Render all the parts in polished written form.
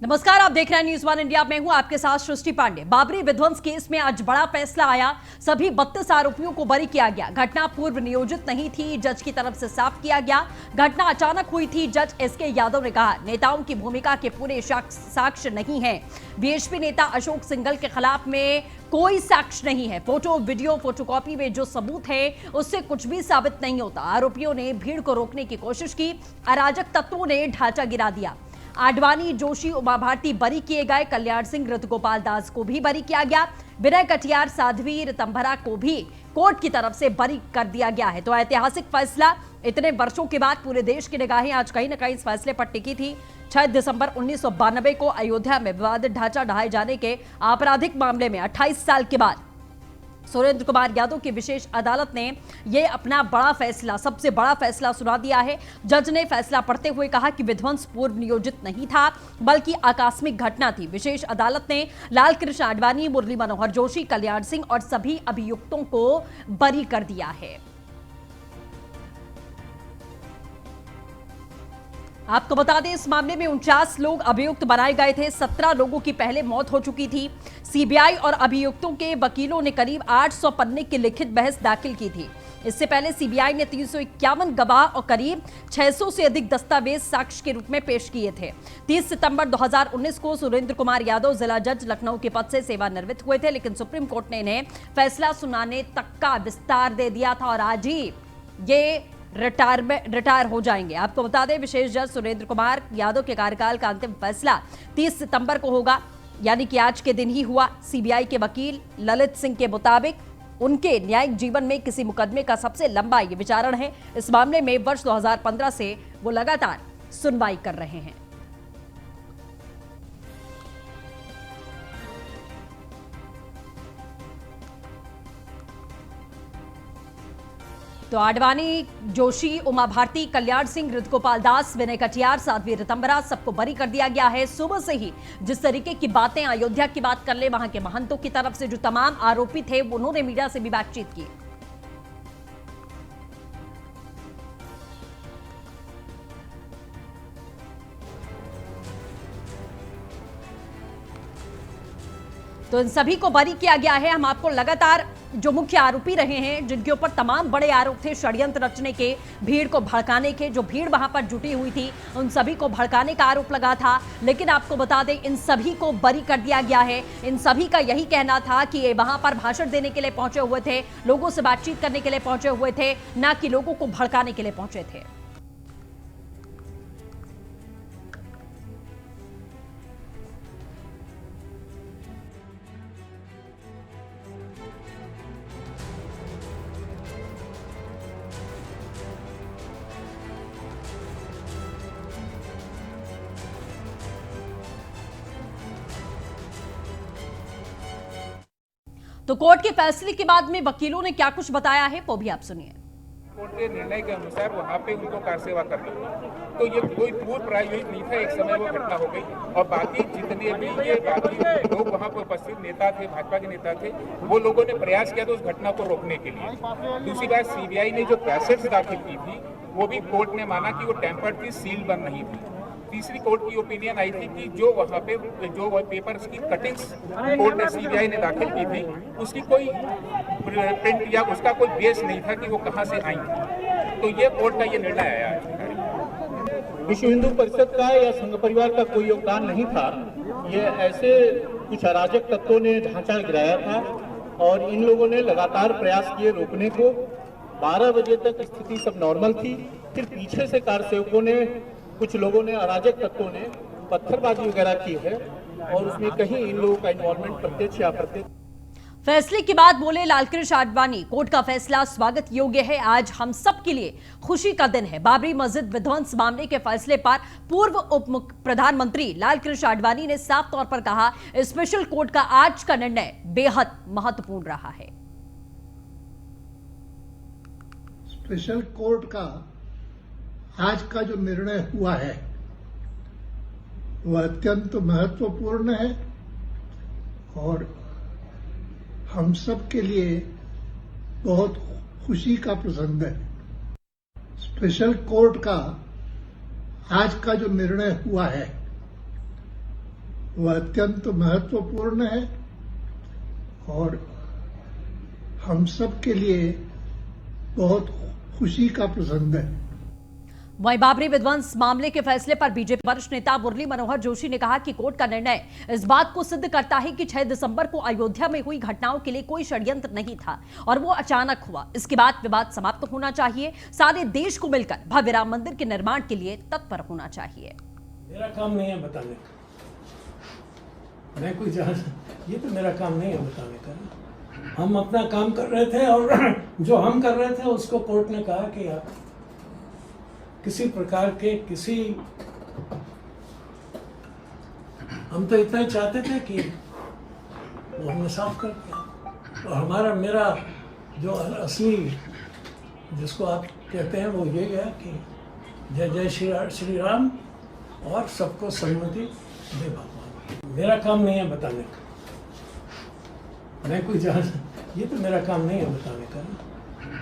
नमस्कार, आप देख रहे हैं न्यूज़ वन इंडिया। मैं हूं आपके साथ सृष्टि पांडे। बाबरी विध्वंस केस में आज बड़ा फैसला आया। सभी 32 आरोपियों को बरी किया गया। घटना पूर्व नियोजित नहीं थी, जज की तरफ से साफ किया गया। घटना अचानक हुई थी। जज एसके यादव ने कहा, नेताओं की भूमिका के पूरे साक्ष्य नहीं है। बीएसपी नेता अशोक सिंघल के खिलाफ में कोई साक्ष्य नहीं है। फोटो वीडियो फोटोकॉपी में जो सबूत है उससे कुछ भी साबित नहीं होता। आरोपियों ने भीड़ को रोकने की कोशिश की। अराजक तत्वों ने ढांचा गिरा दिया। आडवाणी, जोशी, उमा भारती बरी किए गए। कल्याण सिंह, ऋतुगोपाल दास को भी बरी किया गया। विनय कटियार, साध्वी ऋतंभरा को भी कोर्ट की तरफ से बरी कर दिया गया है। तो ऐतिहासिक फैसला। इतने वर्षों के बाद पूरे देश की निगाहें आज कहीं न कहीं इस फैसले पर टिकी थी। 6 दिसंबर 1992 को अयोध्या में विवादित ढांचा ढहाए जाने के आपराधिक मामले में 28 साल के बाद सुरेंद्र कुमार यादव की विशेष अदालत ने यह अपना बड़ा फैसला, सबसे बड़ा फैसला सुना दिया है। जज ने फैसला पढ़ते हुए कहा कि विध्वंस पूर्व नियोजित नहीं था, बल्कि आकस्मिक घटना थी। विशेष अदालत ने लाल कृष्ण आडवाणी, मुरली मनोहर जोशी, कल्याण सिंह और सभी अभियुक्तों को बरी कर दिया है। आपको बता दें, इस मामले में 49 लोग अभियुक्त बनाए गए थे। 17 लोगों की पहले मौत हो चुकी थी। सीबीआई और अभियुक्तों के वकीलों ने करीब 800 पन्ने की लिखित बहस दाखिल की थी। इससे पहले सीबीआई ने 351 गवाह और करीब 600 से अधिक दस्तावेज साक्ष्य के रूप में पेश किए थे। 30 सितंबर 2019 को सुरेंद्र कुमार यादव जिला जज लखनऊ के पद से सेवानिवृत्त हुए थे, लेकिन सुप्रीम कोर्ट ने इन्हें फैसला सुनाने तक का विस्तार दे दिया था और आज ही ये रिटायर हो जाएंगे। आपको बता दें, विशेष जज सुरेंद्र कुमार यादव के कार्यकाल का अंतिम फैसला 30 सितंबर को होगा, यानी कि आज के दिन ही हुआ। सीबीआई के वकील ललित सिंह के मुताबिक उनके न्यायिक जीवन में किसी मुकदमे का सबसे लंबा ये विचारण है। इस मामले में वर्ष 2015 से वो लगातार सुनवाई कर रहे हैं। तो आडवाणी, जोशी, उमा भारती, कल्याण सिंह, ऋतुगोपाल दास, विनय कटियार, साध्वी ऋतंभरा, सबको बरी कर दिया गया है। सुबह से ही जिस तरीके की बातें, अयोध्या की बात कर ले, वहां के महंतों की तरफ से जो तमाम आरोपी थे उन्होंने मीडिया से भी बातचीत की। तो इन सभी को बरी किया गया है। हम आपको लगातार जो मुख्य आरोपी रहे हैं, जिनके ऊपर तमाम बड़े आरोप थे षड्यंत्र रचने के, भीड़ को भड़काने के, जो भीड़ वहां पर जुटी हुई थी उन सभी को भड़काने का आरोप लगा था, लेकिन आपको बता दें इन सभी को बरी कर दिया गया है। इन सभी का यही कहना था कि ये वहां पर भाषण देने के लिए पहुंचे हुए थे, लोगों से बातचीत करने के लिए पहुंचे हुए थे, ना कि लोगों को भड़काने के लिए पहुंचे थे। तो कोर्ट के फैसले के बाद में वकीलों ने क्या कुछ बताया है वो भी आप सुनिए। कोर्ट के निर्णय के अनुसार वहाँ पे उनको कार सेवा कर दी, तो ये कोई पूर्व प्रायोजित नहीं था। एक समय वो घटना हो गई और बाकी जितने भी ये बाकी लोग वहाँ पे उपस्थित नेता थे, भाजपा के नेता थे, वो लोगों ने प्रयास किया था उस घटना को रोकने के लिए। दूसरी बात, सीबीआई ने जो कैसेट्स दाखिल की थी वो भी कोर्ट ने माना कि वो टेम्पर्ड थी, सील बंद नहीं थी। तीसरी कोर्ट की ओपिनियन आई थी कि जो वहाँ पे जो पेपर्स की कटिंग्स कोर्ट ने सीबीआई ने दाखिल की थी उसकी कोई प्रिंट या उसका कोई बेस नहीं था कि वो कहाँ से आई थी। तो ये कोर्ट का ये निर्णय आया है। विश्व हिंदू परिषद का या संघ परिवार का कोई योगदान नहीं था। ये ऐसे कुछ अराजक तत्वों ने ढांचा गिराया था और इन लोगों ने लगातार प्रयास किए रोकने को। 12 बजे तक स्थिति सब नॉर्मल थी, फिर पीछे से कार सेवकों ने, कुछ लोगों ने, अराजक तत्वों ने पत्थरबाजी वगैरह की है और उसमें कहीं इन लोगों का इन्वॉल्वमेंट प्रत्यक्ष या अप्रत्यक्ष। फैसले के बाद बोले लालकृष्ण आडवाणी, कोर्ट का फैसला स्वागत योग्य है। आज हम सब के लिए खुशी का दिन है। बाबरी मस्जिद विध्वंस मामले के फैसले पर पूर्व उप प्रधानमंत्री लालकृष्ण आडवाणी ने साफ तौर पर कहा, स्पेशल कोर्ट का आज का निर्णय बेहद महत्वपूर्ण रहा है। स्पेशल कोर्ट का आज का जो निर्णय हुआ है वह अत्यंत महत्वपूर्ण है और हम सब के लिए बहुत खुशी का प्रसंग है। स्पेशल कोर्ट का आज का जो निर्णय हुआ है वह अत्यंत महत्वपूर्ण है और हम सब के लिए बहुत खुशी का प्रसंग है। वहीं बाबरी विध्वंस मामले के फैसले पर बीजेपी वरिष्ठ नेता मुरली मनोहर जोशी ने कहा कि कोर्ट का निर्णय इस बात को सिद्ध करता है कि 6 दिसंबर को अयोध्या में हुई घटनाओं के लिए कोई षड्यंत्र नहीं था और वो अचानक हुआ। इसके बाद विवाद समाप्त होना चाहिए। सारे देश को मिलकर भव्य राम मंदिर के निर्माण के लिए तत्पर होना चाहिए। मेरा काम नहीं है बताने का, मैं कोई ये तो मेरा काम नहीं है बताने का। हम अपना काम कर रहे थे और जो हम कर रहे थे उसको कोर्ट ने कहा कि आप किसी प्रकार के हम तो इतना ही चाहते थे कि वो हमने साफ कर दिया। और मेरा जो असली जिसको आप कहते हैं वो ये है कि जय जय श्री राम और सबको सन्मति दे भगवान। मेरा काम नहीं है बताने का, मैं कोई ये तो मेरा काम नहीं है बताने का।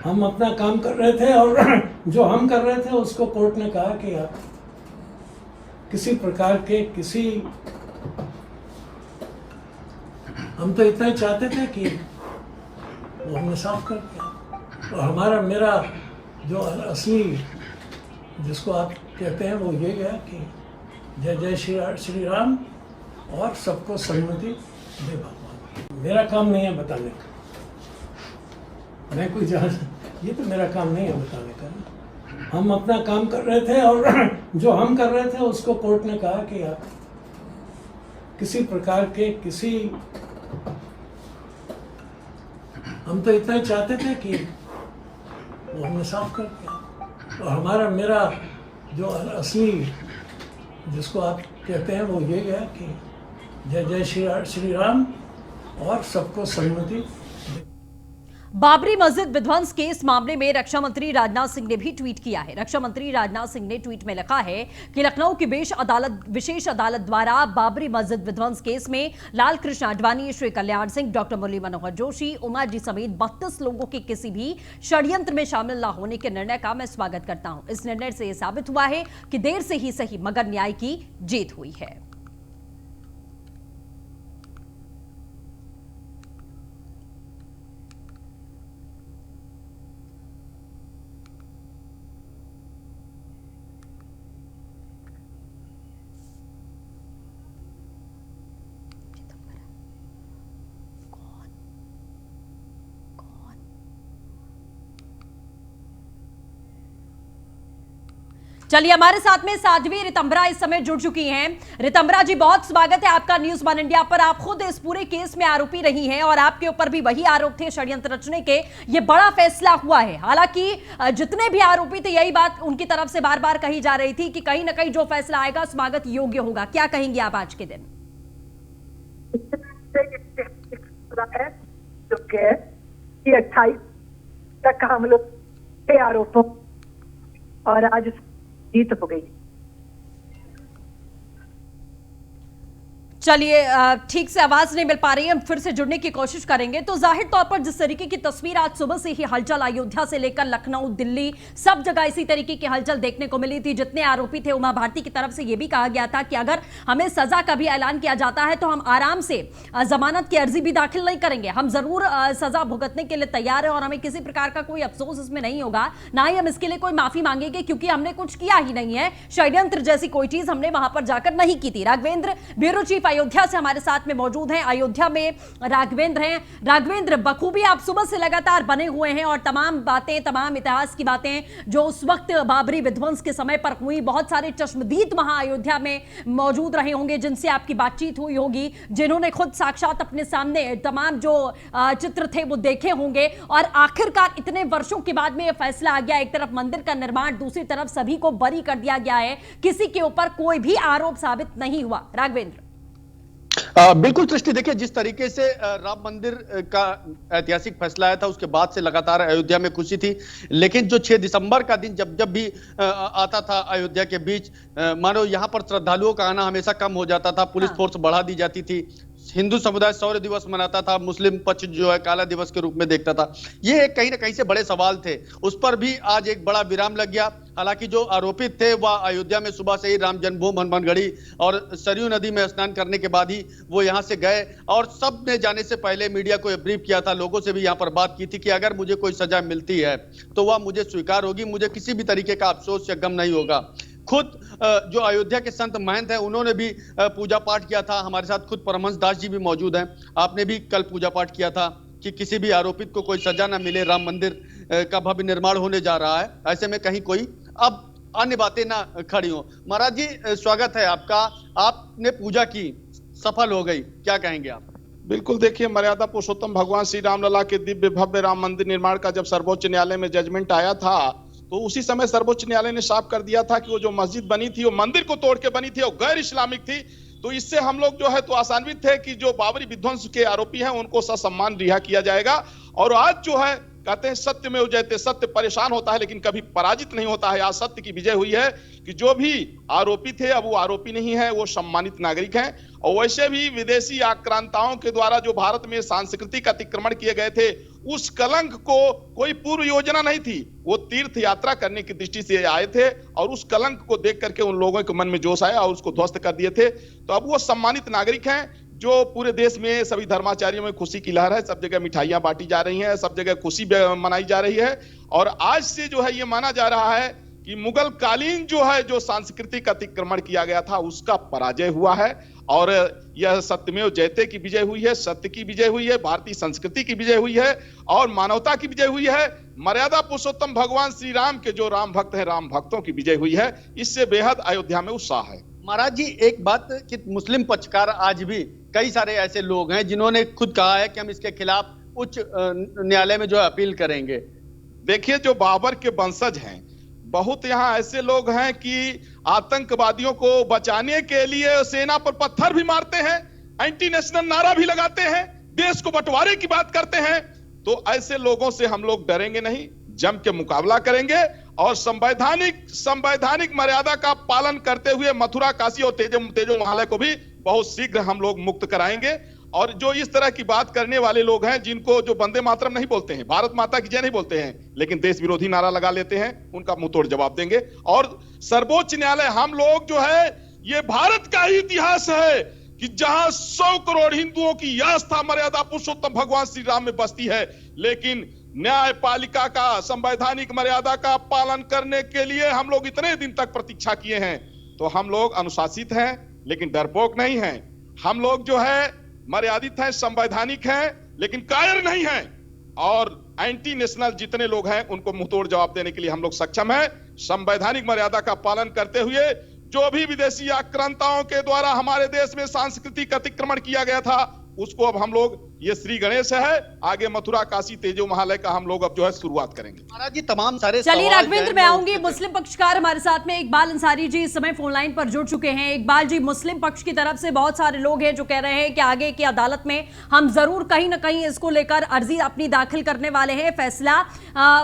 हम अपना काम कर रहे थे और जो हम कर रहे थे उसको कोर्ट ने कहा कि आप किसी प्रकार के हम तो इतना ही चाहते थे कि वो हमने साफ कर दिया। और मेरा जो असली जिसको आप कहते हैं वो ये है कि जय जय श्री राम और सबको सन्मति दे भगवान। मेरा काम नहीं है बताने का, मैं कोई ये तो मेरा काम नहीं है बताने का। हम अपना काम कर रहे थे और जो हम कर रहे थे उसको कोर्ट ने कहा कि आप किसी प्रकार के हम तो इतना ही चाहते थे कि वो हमने साफ कर दिया। और मेरा जो असली जिसको आप कहते हैं वो ये है कि जय जय श्री राम और सबको सन्मति। बाबरी मस्जिद विध्वंस केस मामले में रक्षा मंत्री राजनाथ सिंह ने भी ट्वीट किया है। रक्षा मंत्री राजनाथ सिंह ने ट्वीट में लिखा है कि लखनऊ की विशेष अदालत द्वारा बाबरी मस्जिद विध्वंस केस में लाल कृष्ण आडवाणी, श्री कल्याण सिंह, डॉक्टर मुरली मनोहर जोशी, उमा जी समेत 32 लोगों के किसी भी षड्यंत्र में शामिल न होने के निर्णय का मैं स्वागत करता हूं। इस निर्णय से यह साबित हुआ है कि देर से ही सही मगर न्याय की जीत हुई है। चलिए, हमारे साथ में साध्वी रितंभरा इस समय जुड़ चुकी हैं। रितंभरा जी, बहुत स्वागत है आपका न्यूज़ वन इंडिया पर। आप खुद इस पूरे केस में आरोपी रही हैं और आपके ऊपर भी वही आरोप थे षड्यंत्र रचने के। ये बड़ा फैसला हुआ है। हालांकि जितने भी आरोपी थे यही बात उनकी तरफ से बार बार कही जा रही थी कि कहीं ना कहीं जो फैसला आएगा स्वागत योग्य होगा। क्या कहेंगे आप आज के दिन? कि 28 तक हम लोग के आरोपों और आज जीत हो गई। चलिए, ठीक से आवाज नहीं मिल पा रही है, हम फिर से जुड़ने की कोशिश करेंगे। तो जाहिर तौर पर जिस तरीके की तस्वीर आज सुबह से ही हलचल अयोध्या से लेकर लखनऊ, दिल्ली, सब जगह इसी तरीके की हलचल देखने को मिली थी। जितने आरोपी थे, उमा भारती की तरफ से यह भी कहा गया था कि अगर हमें सजा का भी ऐलान किया जाता है तो हम आराम से जमानत की अर्जी भी दाखिल नहीं करेंगे, हम जरूर सजा भुगतने के लिए तैयार है और हमें किसी प्रकार का कोई अफसोस इसमें नहीं होगा, ना ही हम इसके लिए कोई माफी मांगेंगे क्योंकि हमने कुछ किया ही नहीं है। षड्यंत्र जैसी कोई चीज हमने वहां पर जाकर नहीं की थी। राघवेंद्र, ब्यूरो चीफ अयोध्या से हमारे साथ में मौजूद हैं। अयोध्या में राघवेंद्र हैं। राघवेंद्र, बखूबी आप सुबह से लगातार बने हुए हैं और तमाम बातें, तमाम इतिहास की बातें जो उस वक्त बाबरी विध्वंस के समय पर हुई, बहुत सारे चश्मदीद वहां अयोध्या में मौजूद रहे होंगे जिनसे आपकी बातचीत हुई होगी, जिन्होंने खुद साक्षात अपने सामने तमाम जो चित्र थे वो देखे होंगे और आखिरकार इतने वर्षों के बाद में यह फैसला आ गया। एक तरफ मंदिर का निर्माण, दूसरी तरफ सभी को बरी कर दिया गया है, किसी के ऊपर कोई भी आरोप साबित नहीं हुआ। राघवेंद्र, बिल्कुल सृष्टि, देखिए जिस तरीके से राम मंदिर का ऐतिहासिक फैसला आया था उसके बाद से लगातार अयोध्या में खुशी थी, लेकिन जो 6 दिसंबर का दिन जब भी आता था अयोध्या के बीच, मानो यहाँ पर श्रद्धालुओं का आना हमेशा कम हो जाता था, पुलिस फोर्स बढ़ा दी जाती थी, हिंदू समुदाय शौर्य दिवस मनाता था, मुस्लिम पक्ष जो है काला दिवस के रूप में देखता था। ये कहीं ना कहीं से बड़े सवाल थे, उस पर भी आज एक बड़ा विराम लग गया। हालांकि जो आरोपित थे वह अयोध्या में सुबह से ही राम जन्मभूमि हनुमानगढ़ी और सरयू नदी में स्नान करने के बाद ही वो यहाँ से गए, और सब ने जाने से पहले मीडिया को ब्रीफ किया था, लोगों से भी यहाँ पर बात की थी कि अगर मुझे कोई सजा मिलती है तो वह मुझे स्वीकार होगी, मुझे किसी भी तरीके का अफसोस या गम नहीं होगा। खुद जो अयोध्या के संत महंत हैं उन्होंने भी पूजा पाठ किया था। हमारे साथ खुद परमहंस दास जी भी मौजूद हैं, आपने भी कल पूजा पाठ किया था कि किसी भी आरोपित को कोई सजा ना मिले, राम मंदिर का भव्य निर्माण होने जा रहा है, ऐसे में कहीं कोई अब अन्य बातें ना खड़ी हो। महाराज जी स्वागत है आपका, आपने पूजा की, सफल हो गई, क्या कहेंगे आप? बिल्कुल, देखिए मर्यादा पुरुषोत्तम भगवान श्री राम लला के दिव्य भव्य राम मंदिर निर्माण का जब सर्वोच्च न्यायालय में जजमेंट आया था तो उसी समय सर्वोच्च न्यायालय ने साफ कर दिया था कि वो जो मस्जिद बनी थी वो मंदिर को तोड़ के बनी थी और गैर इस्लामिक थी। तो इससे हम लोग जो है तो आशान्वित थे कि जो बाबरी विध्वंस के आरोपी हैं उनको ससम्मान रिहा किया जाएगा। और आज जो है कहते हैं सत्य में जयते, सत्य परेशान होता है लेकिन कभी पराजित नहीं होता है। आज सत्य की विजय हुई है कि जो भी आरोपी थे अब वो आरोपी नहीं है, वो सम्मानित नागरिक हैं। और वैसे भी विदेशी आक्रांताओं के द्वारा जो भारत में सांस्कृतिक अतिक्रमण किए गए थे उस कलंक को कोई पूर्व योजना नहीं थी, वो तीर्थ यात्रा करने की दृष्टि से आए थे और उस कलंक को देख करके उन लोगों के मन में जोश आया और उसको ध्वस्त कर दिए थे। तो अब वो सम्मानित नागरिक हैं। जो पूरे देश में सभी धर्माचार्यों में खुशी की लहर है, सब जगह मिठाइयां बांटी जा रही हैं, सब जगह खुशी मनाई जा रही है। और आज से जो है ये माना जा रहा है कि मुगल कालीन जो है जो सांस्कृतिक अतिक्रमण किया गया था उसका पराजय हुआ है और यह सत्यमेव जयते की विजय हुई है, सत्य की विजय हुई है, भारतीय संस्कृति की विजय हुई है और मानवता की विजय हुई है। मर्यादा पुरुषोत्तम भगवान श्री राम के जो राम भक्त हैं, राम भक्तों की विजय हुई है। इससे बेहद अयोध्या में उत्साह है। महाराज जी एक बात कि मुस्लिम पक्षकार आज भी कई सारे ऐसे लोग हैं जिन्होंने खुद कहा है कि हम इसके खिलाफ उच्च न्यायालय में जो अपील करेंगे। देखिए जो बाबर के वंशज हैं, बहुत यहाँ ऐसे लोग हैं कि आतंकवादियों को बचाने के लिए सेना पर पत्थर भी मारते हैं, एंटी नेशनल नारा भी लगाते हैं, देश को बंटवारे की बात करते हैं। तो ऐसे लोगों से हम लोग डरेंगे नहीं, जम के मुकाबला करेंगे और संवैधानिक मर्यादा का पालन करते हुए मथुरा, काशी और तेजो महालय को भी बहुत शीघ्र हम लोग मुक्त कराएंगे। और जो इस तरह की बात करने वाले लोग हैं जिनको जो वंदे मातरम नहीं बोलते हैं, भारत माता की जय नहीं बोलते हैं, लेकिन देश विरोधी नारा लगा लेते हैं, उनका मुंहतोड़ जवाब देंगे। और सर्वोच्च न्यायालय, हम लोग जो है ये भारत का ही इतिहास है कि जहां 100 करोड़ हिंदुओं की आस्था मर्यादा पुरुषोत्तम भगवान श्री राम में बसती है, लेकिन न्यायपालिका का संवैधानिक मर्यादा का पालन करने के लिए हम लोग इतने दिन तक प्रतीक्षा किए हैं। तो हम लोग अनुशासित हैं लेकिन डरपोक नहीं हैं। हम लोग जो है मर्यादित हैं, संवैधानिक हैं लेकिन कायर नहीं हैं। और एंटी नेशनल जितने लोग हैं उनको मुंहतोड़ जवाब देने के लिए हम लोग सक्षम हैं। संवैधानिक मर्यादा का पालन करते हुए जो भी विदेशी आक्रांताओं के द्वारा हमारे देश में सांस्कृतिक अतिक्रमण किया गया था उसको अब हम लोग, ये श्री गणेश है, आगे मथुरा, काशी, तेजो महालय का हम लोग अब जो है शुरुआत करेंगे। महाराज जी तमाम सारे चलिए राघवेंद्र, मैं आऊंगी मुस्लिम पक्षकार हमारे साथ में इकबाल अंसारी जी इस समय फोन लाइन पर जुड़ चुके हैं। इकबाल जी, मुस्लिम पक्ष की तरफ से बहुत सारे लोग हैं जो कह रहे हैं कि आगे की अदालत में हम जरूर कहीं ना कहीं इसको लेकर अर्जी अपनी दाखिल करने वाले हैं, फैसला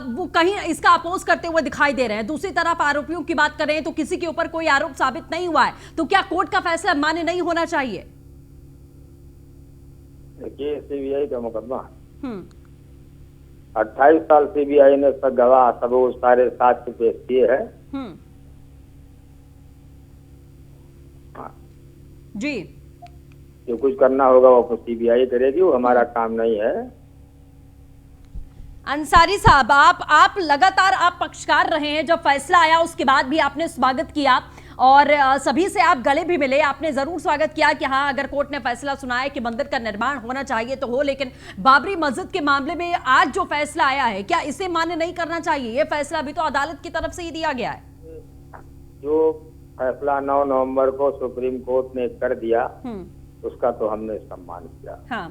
वो कहीं इसका अपोज करते हुए दिखाई दे रहे हैं। दूसरी तरफ आरोपियों की बात करें तो किसी के ऊपर कोई आरोप साबित नहीं हुआ है, तो क्या कोर्ट का फैसला मान्य नहीं होना चाहिए? देखिए सीबीआई का मुकदमा 28 साल सीबीआई ने सब गवाह सबूत सारे साक्ष्य पेश किए हैं। जी, जो कुछ करना होगा वो सीबीआई करेगी, वो हमारा काम नहीं है। अंसारी साहब, आप लगातार आप पक्षकार रहे हैं, जब फैसला आया उसके बाद भी आपने स्वागत किया और सभी से आप गले भी मिले, आपने जरूर स्वागत किया कि हाँ अगर कोर्ट ने फैसला सुनाया कि मंदिर का निर्माण होना चाहिए तो हो। लेकिन बाबरी मस्जिद के मामले में आज जो फैसला आया है, क्या इसे मान्य नहीं करना चाहिए? ये फैसला भी तो अदालत की तरफ से ही दिया गया है। जो फैसला 9 नवंबर को सुप्रीम कोर्ट ने कर दिया उसका तो हमने सम्मान किया। हाँ।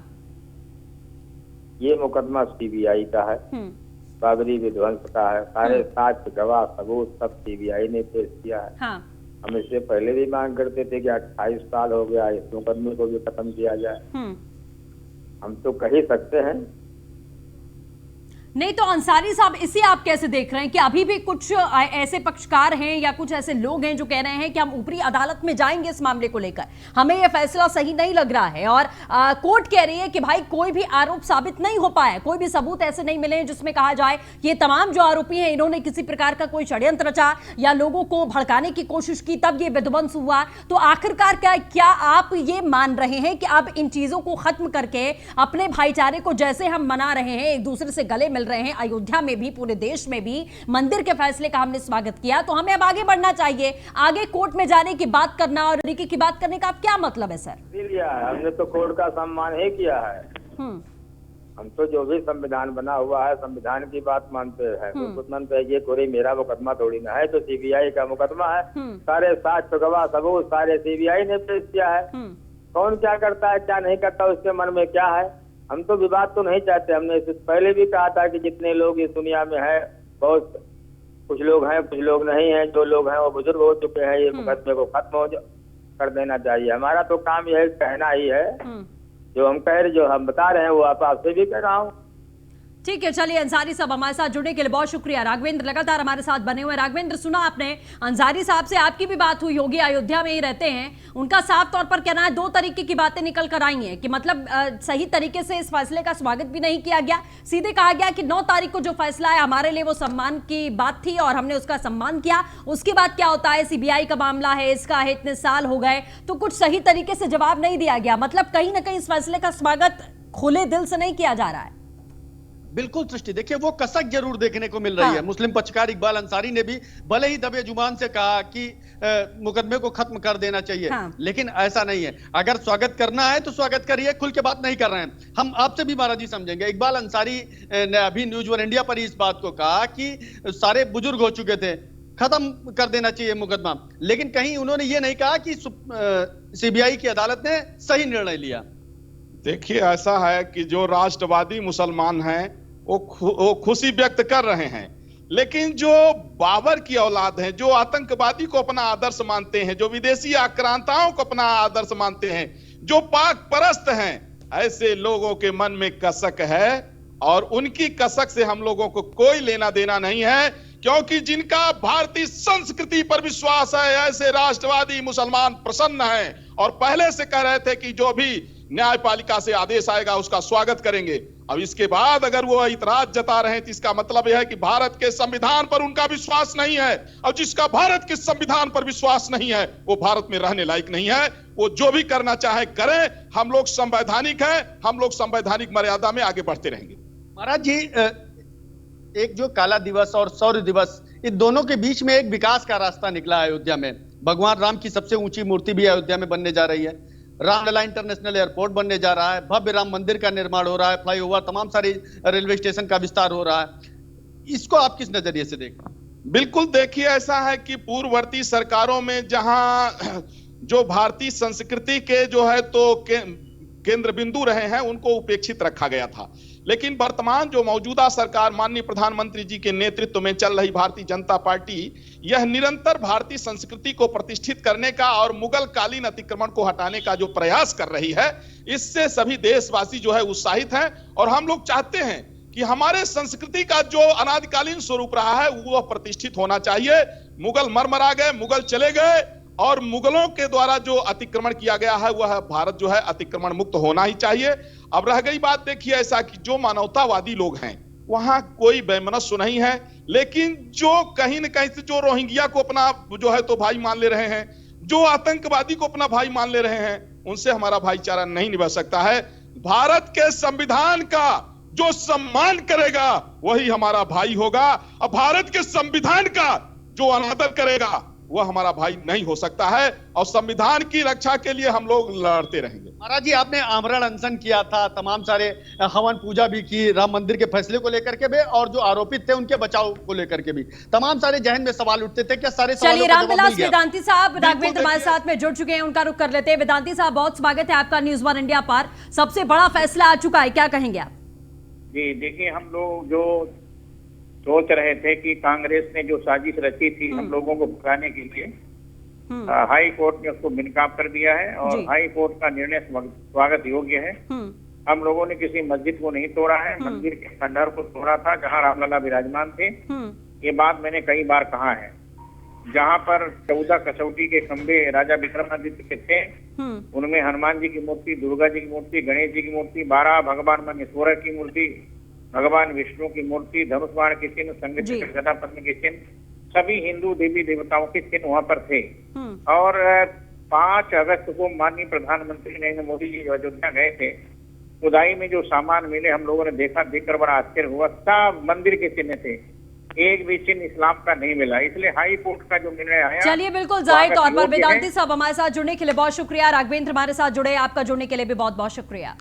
ये मुकदमा सीबीआई का है, बाबरी विध्वंस का है, सारे साक्ष्य गवाह सबूत सब सीबीआई ने पेश किया है। हाँ। हम इससे पहले भी मांग करते थे कि 28 साल हो गया, इस मुकदमे को भी खत्म किया जाए। हम तो कह ही सकते हैं। नहीं तो अंसारी साहब, इसे आप कैसे देख रहे हैं कि अभी भी कुछ ऐसे पक्षकार हैं या कुछ ऐसे लोग हैं जो कह रहे हैं कि हम ऊपरी अदालत में जाएंगे इस मामले को लेकर, हमें यह फैसला सही नहीं लग रहा है, और कोर्ट कह रही है कि भाई कोई भी आरोप साबित नहीं हो पाया, कोई भी सबूत ऐसे नहीं मिले हैं जिसमें कहा जाए कि ये तमाम जो आरोपी हैं इन्होंने किसी प्रकार का कोई षड्यंत्र रचा या लोगों को भड़काने की कोशिश की तब ये विध्वंस हुआ। तो आखिरकार क्या आप ये मान रहे हैं कि अब इन चीजों को खत्म करके अपने भाईचारे को जैसे हम मना रहे हैं, एक दूसरे से गले मिल रहे हैं, अयोध्या में भी पूरे देश में भी मंदिर के फैसले का हमने स्वागत किया, तो हमें अब आगे बढ़ना चाहिए, आगे कोर्ट में जाने की बात करना और तरीके की बात करने का आप क्या मतलब है सर? हमने तो कोर्ट का सम्मान ही किया है। हम तो जो भी संविधान बना हुआ है संविधान की बात मानते हैं। ये कोई मेरा मुकदमा थोड़ी ना है, तो सीबीआई का मुकदमा है। सारे साक्ष्य गवाह सबूत सारे सीबीआई ने पेश किया है। कौन क्या करता है क्या नहीं करता उसके मन में क्या है, हम तो विवाद तो नहीं चाहते। हमने इससे पहले भी कहा था कि जितने लोग इस दुनिया में है, बहुत कुछ लोग हैं कुछ लोग नहीं हैं, जो लोग हैं वो बुजुर्ग हो चुके हैं, ये मुकदमे को खत्म कर देना चाहिए। हमारा तो काम यह कहना ही है, जो हम बता रहे हैं वो आपसे भी कह रहा हूँ। ठीक है, चलिए अंसारी साहब हमारे साथ जुड़ने के लिए बहुत शुक्रिया। राघवेंद्र लगातार हमारे साथ बने हुए। राघवेंद्र, सुना आपने अंसारी साहब से, आपकी भी बात हुई होगी, अयोध्या में ही रहते हैं, उनका साफ तौर पर कहना है दो तरीके की बातें निकल कर आई हैं कि मतलब सही तरीके से इस फैसले का स्वागत भी नहीं किया गया, सीधे कहा गया कि 9 तारीख को जो फैसला है हमारे लिए वो सम्मान की बात थी और हमने उसका सम्मान किया, उसके बाद क्या होता है, सीबीआई का मामला है, इसका है, इतने साल हो गए, तो कुछ सही तरीके से जवाब नहीं दिया गया। मतलब कहीं ना कहीं इस फैसले का स्वागत खुले दिल से नहीं किया जा रहा है। बिल्कुल सृष्टि, देखिए वो कसक जरूर देखने को मिल रही है। मुस्लिम पक्षकार इकबाल अंसारी ने भी भले ही दबे जुबान से कहा कि मुकदमे को खत्म कर देना चाहिए, लेकिन ऐसा नहीं है। अगर स्वागत करना है तो स्वागत करिए, खुल के बात नहीं कर रहे हैं। हम आपसे भी महाराज जी समझेंगे। इकबाल अंसारी ने अभी न्यूज वन इंडिया पर इस बात को कहा कि सारे बुजुर्ग हो चुके थे, खत्म कर देना चाहिए मुकदमा, लेकिन कहीं उन्होंने ये नहीं कहा कि सीबीआई की अदालत ने सही निर्णय लिया। देखिए ऐसा है कि जो राष्ट्रवादी मुसलमान हैं वो खुशी व्यक्त कर रहे हैं, लेकिन जो बाबर की औलाद हैं, जो आतंकवादी को अपना आदर्श मानते हैं, जो विदेशी आक्रांताओं को अपना आदर्श मानते हैं, जो पाक परस्त हैं, ऐसे लोगों के मन में कसक है और उनकी कसक से हम लोगों को कोई लेना देना नहीं है, क्योंकि जिनका भारतीय संस्कृति पर विश्वास है ऐसे राष्ट्रवादी मुसलमान प्रसन्न हैं और पहले से कह रहे थे कि जो भी न्यायपालिका से आदेश आएगा उसका स्वागत करेंगे। अब इसके बाद अगर वो इतराज जता रहे हैं तो इसका मतलब यह है कि भारत के संविधान पर उनका विश्वास नहीं है, और जिसका भारत के संविधान पर विश्वास नहीं है वो भारत में रहने लायक नहीं है। वो जो भी करना चाहे करें, हम लोग संवैधानिक हैं, हम लोग संवैधानिक मर्यादा में आगे बढ़ते रहेंगे। महाराज जी, एक जो काला दिवस और शौर्य दिवस, इन दोनों के बीच में एक विकास का रास्ता निकला है अयोध्या में। भगवान राम की सबसे ऊंची मूर्ति भी अयोध्या में बनने जा रही है, रामलला इंटरनेशनल एयरपोर्ट बनने जा रहा है, भव्य राम मंदिर का निर्माण हो रहा है, फ्लाईओवर, तमाम सारे रेलवे स्टेशन का विस्तार हो रहा है। इसको आप किस नजरिए से देख रहे हैं? बिल्कुल, देखिए ऐसा है कि पूर्ववर्ती सरकारों में जहां जो भारतीय संस्कृति के जो है तो केंद्र बिंदु रहे हैं उनको उपेक्षित रखा गया था, लेकिन वर्तमान जो मौजूदा सरकार माननीय प्रधानमंत्री जी के नेतृत्व में चल रही भारतीय जनता पार्टी, यह निरंतर भारतीय संस्कृति को प्रतिष्ठित करने का और मुगल कालीन अतिक्रमण को हटाने का जो प्रयास कर रही है, इससे सभी देशवासी जो है उत्साहित हैं और हम लोग चाहते हैं कि हमारे संस्कृति का जो अनादिकालीन स्वरूप रहा है वह प्रतिष्ठित होना चाहिए। मुगल मरमरा गए, मुगल चले गए और मुगलों के द्वारा जो अतिक्रमण किया गया है वह भारत जो है अतिक्रमण मुक्त होना ही चाहिए। अब रह गई बात, देखिए ऐसा कि जो मानवतावादी लोग हैं वहां कोई वैमनस्य नहीं है, लेकिन जो कहीं न कहीं से जो रोहिंग्या को अपना जो है तो भाई मान ले रहे हैं, जो आतंकवादी को अपना भाई मान ले रहे हैं, उनसे हमारा भाईचारा नहीं निभा सकता है। भारत के संविधान का जो सम्मान करेगा वही हमारा भाई होगा, और भारत के संविधान का जो अनादर करेगा वह हमारा भाई नहीं हो सकता है, और संविधान की रक्षा के लिए हम लोग लड़ते रहेंगे। महाराज जी, आपने आमरण अनशन किया था, तमाम सारे हवन पूजा भी की, राम मंदिर के फैसले को लेकर के भी और जो आरोपित थे उनके बचाव को लेकर के भी तमाम सारे जहन में सवाल उठते थे। क्या सारे चलिए, रामविलास वेदांती साहब राघवेंद्र हमारे साथ में जुड़ चुके हैं, उनका रुख कर लेते हैं। वेदांती साहब, बहुत स्वागत है आपका न्यूज वन इंडिया पर। सबसे बड़ा फैसला आ चुका है, क्या कहेंगे आप? जी देखिए, हम लोग जो सोच रहे थे कि कांग्रेस ने जो साजिश रची थी हम लोगों को भगाने के लिए, हाई कोर्ट ने उसको बेनकाब कर दिया है और हाई कोर्ट का निर्णय स्वागत योग्य है। हम लोगों ने किसी मस्जिद को नहीं तोड़ा है, मंदिर के खंडहर को तोड़ा था जहाँ रामलला विराजमान थे। ये बात मैंने कई बार कहा है। जहाँ पर 14 कसौटी के खंबे राजा विक्रमादित्य के थे, उनमें हनुमान जी की मूर्ति, दुर्गा जी की मूर्ति, गणेश जी की मूर्ति, 12 भगवान महेश्वर की मूर्ति, भगवान विष्णु की मूर्ति, धनुष बाण के चिन्ह, संगीत गदा पद्म के चिन्ह, सभी हिंदू देवी देवताओं के चिन्ह वहाँ पर थे। और 5 अगस्त को माननीय प्रधानमंत्री नरेंद्र मोदी जी अयोध्या गए थे। खुदाई में जो सामान मिले हम लोगों ने देखा, देखकर बड़ा आश्चर्य हुआ। सब मंदिर के चिन्ह थे, एक भी चिन्ह इस्लाम का नहीं मिला। इसलिए हाई कोर्ट का जो निर्णय आया, चलिए बिल्कुल जाहिर तौर पर वेदांती साहब हमारे साथ जुड़ने के लिए बहुत शुक्रिया। राघवेंद्र हमारे साथ जुड़े, आपका जुड़ने के लिए भी बहुत बहुत शुक्रिया।